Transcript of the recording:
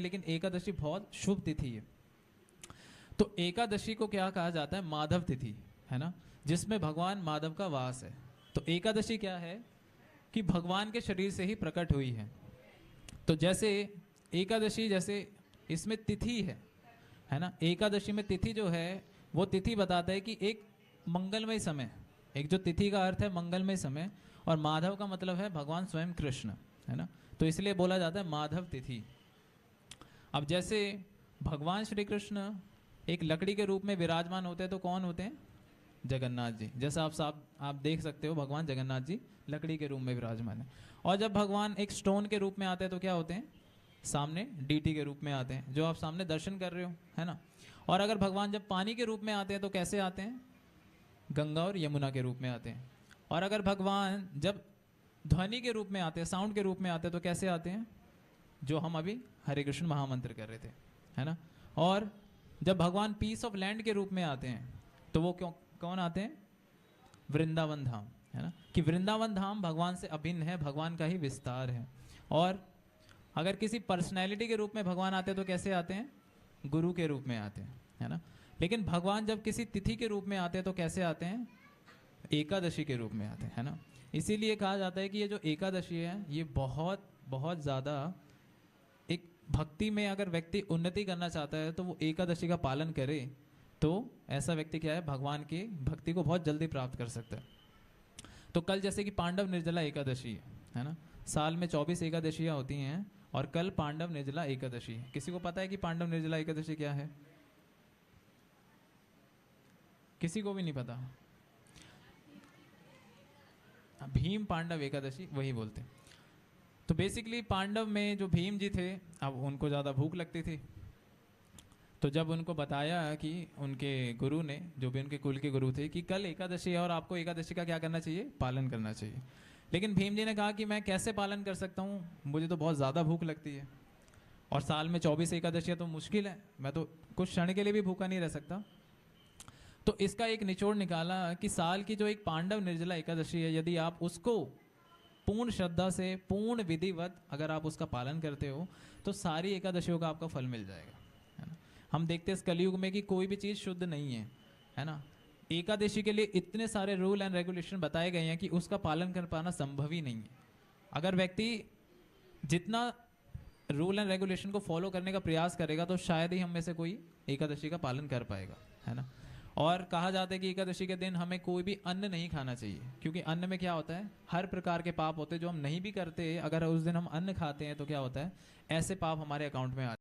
लेकिन एकादशी बहुत शुभ तिथि है। तो एकादशी को क्या कहा जाता है? माधव तिथि, है ना, जिसमें भगवान माधव का वास है। तो एकादशी क्या है कि भगवान के शरीर से ही प्रकट हुई है। तो जैसे एकादशी, जैसे इसमें तिथि है ना, एकादशी में तिथि जो है वो तिथि बताता है कि एक मंगलमय समय, एक जो तिथि का अर्थ है मंगलमय समय, और माधव का मतलब है भगवान स्वयं कृष्ण, है ना। तो इसलिए बोला जाता है माधव तिथि। अब जैसे भगवान श्री कृष्ण एक लकड़ी के रूप में विराजमान होते हैं, तो कौन होते हैं? जगन्नाथ जी। जैसा आप देख सकते हो, भगवान जगन्नाथ जी लकड़ी के रूप में विराजमान है। और जब भगवान एक स्टोन के रूप में आते हैं तो क्या होते हैं? सामने डीटी के रूप में आते हैं, जो आप सामने दर्शन कर रहे हो, है ना। और अगर भगवान जब पानी के रूप में आते हैं तो कैसे आते हैं? गंगा और यमुना के रूप में आते हैं। और अगर भगवान जब ध्वनि के रूप में आते हैं, साउंड के रूप में आते हैं, तो कैसे आते हैं? जो हम अभी हरे कृष्ण महामंत्र कर रहे थे, है ना। और जब भगवान पीस ऑफ लैंड के रूप में आते हैं तो वो कौन आते हैं? वृंदावन धाम, है ना, कि वृंदावन धाम भगवान से अभिन्न है, भगवान का ही विस्तार है। और अगर किसी पर्सनैलिटी के रूप में भगवान आते हैं तो कैसे आते हैं? गुरु के रूप में आते हैं, है ना। लेकिन भगवान जब किसी तिथि के रूप में आते हैं तो कैसे आते हैं? एकादशी के रूप में आते हैं, है ना। इसीलिए कहा जाता है कि ये जो एकादशी है ये बहुत बहुत ज़्यादा, एक भक्ति में अगर व्यक्ति उन्नति करना चाहता है तो वो एकादशी का पालन करे, तो ऐसा व्यक्ति क्या है? भगवान की भक्ति को बहुत जल्दी प्राप्त कर सकता है। तो कल जैसे कि पांडव निर्जला एकादशी है ना, साल में 24 एकादशियाँ होती हैं, और कल पांडव निर्जला एकादशी है। किसी को पता है कि पांडव निर्जला एकादशी क्या है? किसी को भी नहीं पता? भीम पांडव एकादशी वही बोलते हैं। तो बेसिकली पांडव में जो भीम जी थे, अब उनको ज़्यादा भूख लगती थी, तो जब उनको बताया कि उनके गुरु ने, जो भी उनके कुल के गुरु थे, कि कल एकादशी है और आपको एकादशी का क्या करना चाहिए? पालन करना चाहिए। लेकिन भीम जी ने कहा कि मैं कैसे पालन कर सकता हूँ, मुझे तो बहुत ज़्यादा भूख लगती है, और साल में 24 एकादशियाँ तो मुश्किल है, मैं तो कुछ क्षण के लिए भी भूखा नहीं रह सकता। तो इसका एक निचोड़ निकाला कि साल की जो एक पांडव निर्जला एकादशी है, यदि आप उसको पूर्ण श्रद्धा से, पूर्ण विधिवत अगर आप उसका पालन करते हो, तो सारी एकादशियों का आपका फल मिल जाएगा, है ना। हम देखते हैं इस कलयुग में कि कोई भी चीज़ शुद्ध नहीं है ना। एकादशी के लिए इतने सारे रूल एंड रेगुलेशन बताए गए हैं कि उसका पालन कर पाना संभव ही नहीं है। अगर व्यक्ति जितना रूल एंड रेगुलेशन को फॉलो करने का प्रयास करेगा तो शायद ही हम में से कोई एकादशी का पालन कर पाएगा, है ना। और कहा जाता है कि एकादशी के दिन हमें कोई भी अन्न नहीं खाना चाहिए, क्योंकि अन्न में क्या होता है? हर प्रकार के पाप होते हैं जो हम नहीं भी करते, अगर उस दिन हम अन्न खाते हैं तो क्या होता है? ऐसे पाप हमारे अकाउंट में आ